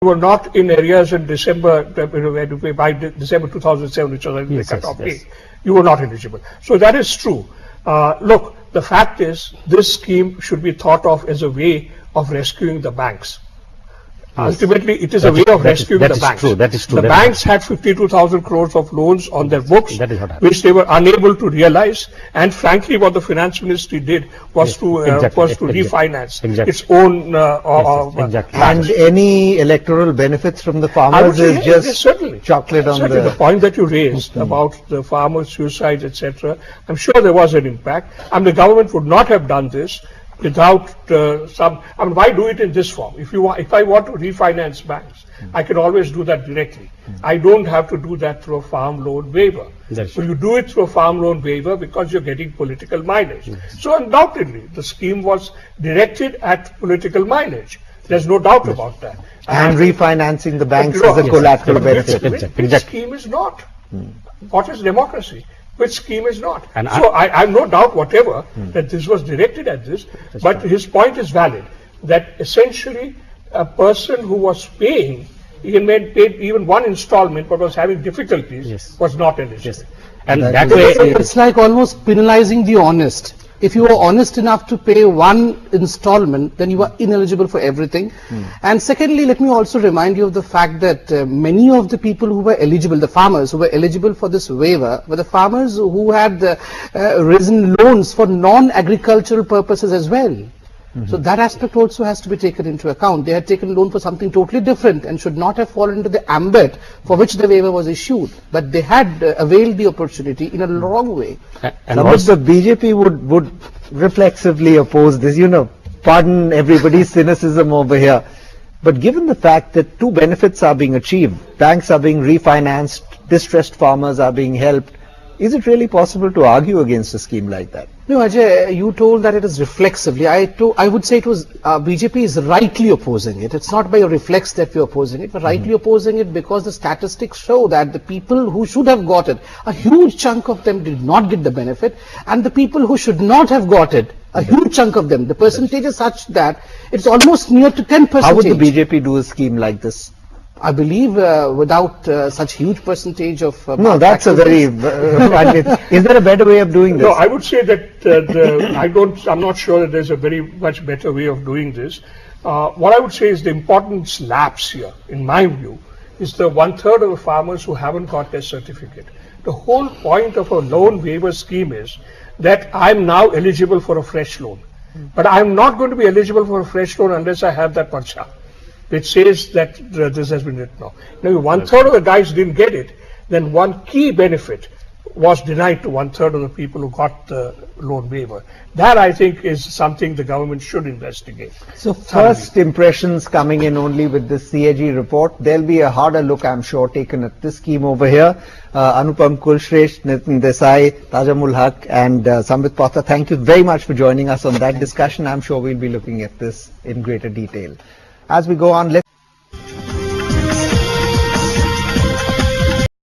were not in areas in December, by December 2007, which was the cut-off date, you were not eligible. So that is true. Look, the fact is, this scheme should be thought of as a way of rescuing the banks. Ultimately, it is a way of rescuing the banks. That is true. The banks had 52,000 crores of loans on their books, which they were unable to realize. And frankly, what the finance ministry did was to refinance its own. And any electoral benefits from the farmers is just chocolate on the point that you raised about the farmers' suicides, etc. I'm sure there was an impact. And the government would not have done this without why do it in this form? If I want to refinance banks, I can always do that directly. I don't have to do that through a farm loan waiver. So you do it through a farm loan waiver because you're getting political mileage. So undoubtedly, the scheme was directed at political mileage. There's no doubt about that. And refinancing the banks is a collateral benefit. Which scheme is not? What is democracy? Which scheme is not? So I have no doubt whatever that this was directed at this, but his point is valid, that essentially a person who was paying, paid even one installment but was having difficulties, was not eligible. And that way, it's like almost penalizing the honest. If you are honest enough to pay one installment, then you are ineligible for everything. And secondly, let me also remind you of the fact that many of the people who were eligible, the farmers who were eligible for this waiver, were the farmers who had risen loans for non-agricultural purposes as well. So that aspect also has to be taken into account. They had taken loan for something totally different and should not have fallen into the ambit for which the waiver was issued. But they had availed the opportunity in a wrong way. And also the BJP would reflexively oppose this, pardon everybody's cynicism over here. But given the fact that two benefits are being achieved, banks are being refinanced, distressed farmers are being helped, is it really possible to argue against a scheme like that? No, Ajay, you told that it is reflexively. I would say it was BJP is rightly opposing it. It's not by a reflex that we're opposing it. We're rightly opposing it because the statistics show that the people who should have got it, a huge chunk of them did not get the benefit, and the people who should not have got it, a huge chunk of them, the percentage is such that it's almost near to 10%. How would the BJP do a scheme like this? I believe without such huge percentage of... no, that's a very... is there a better way of doing this? No, I would say that I'm not sure that there's a very much better way of doing this. What I would say is the important lapse here, in my view, is the 1/3 of the farmers who haven't got their certificate. The whole point of a loan waiver scheme is that I'm now eligible for a fresh loan. But I'm not going to be eligible for a fresh loan unless I have that parcha, which says that this has been written off. Now, if 1/3 of the guys didn't get it, then one key benefit was denied to 1/3 of the people who got the loan waiver. That, I think, is something the government should investigate. So first impressions coming in only with this CAG report. There'll be a harder look, I'm sure, taken at this scheme over here. Anupam Kulshresh, Nitin Desai, Tajamul Haq and Sambit Patra, thank you very much for joining us on that discussion. I'm sure we'll be looking at this in greater detail. As we go on, let's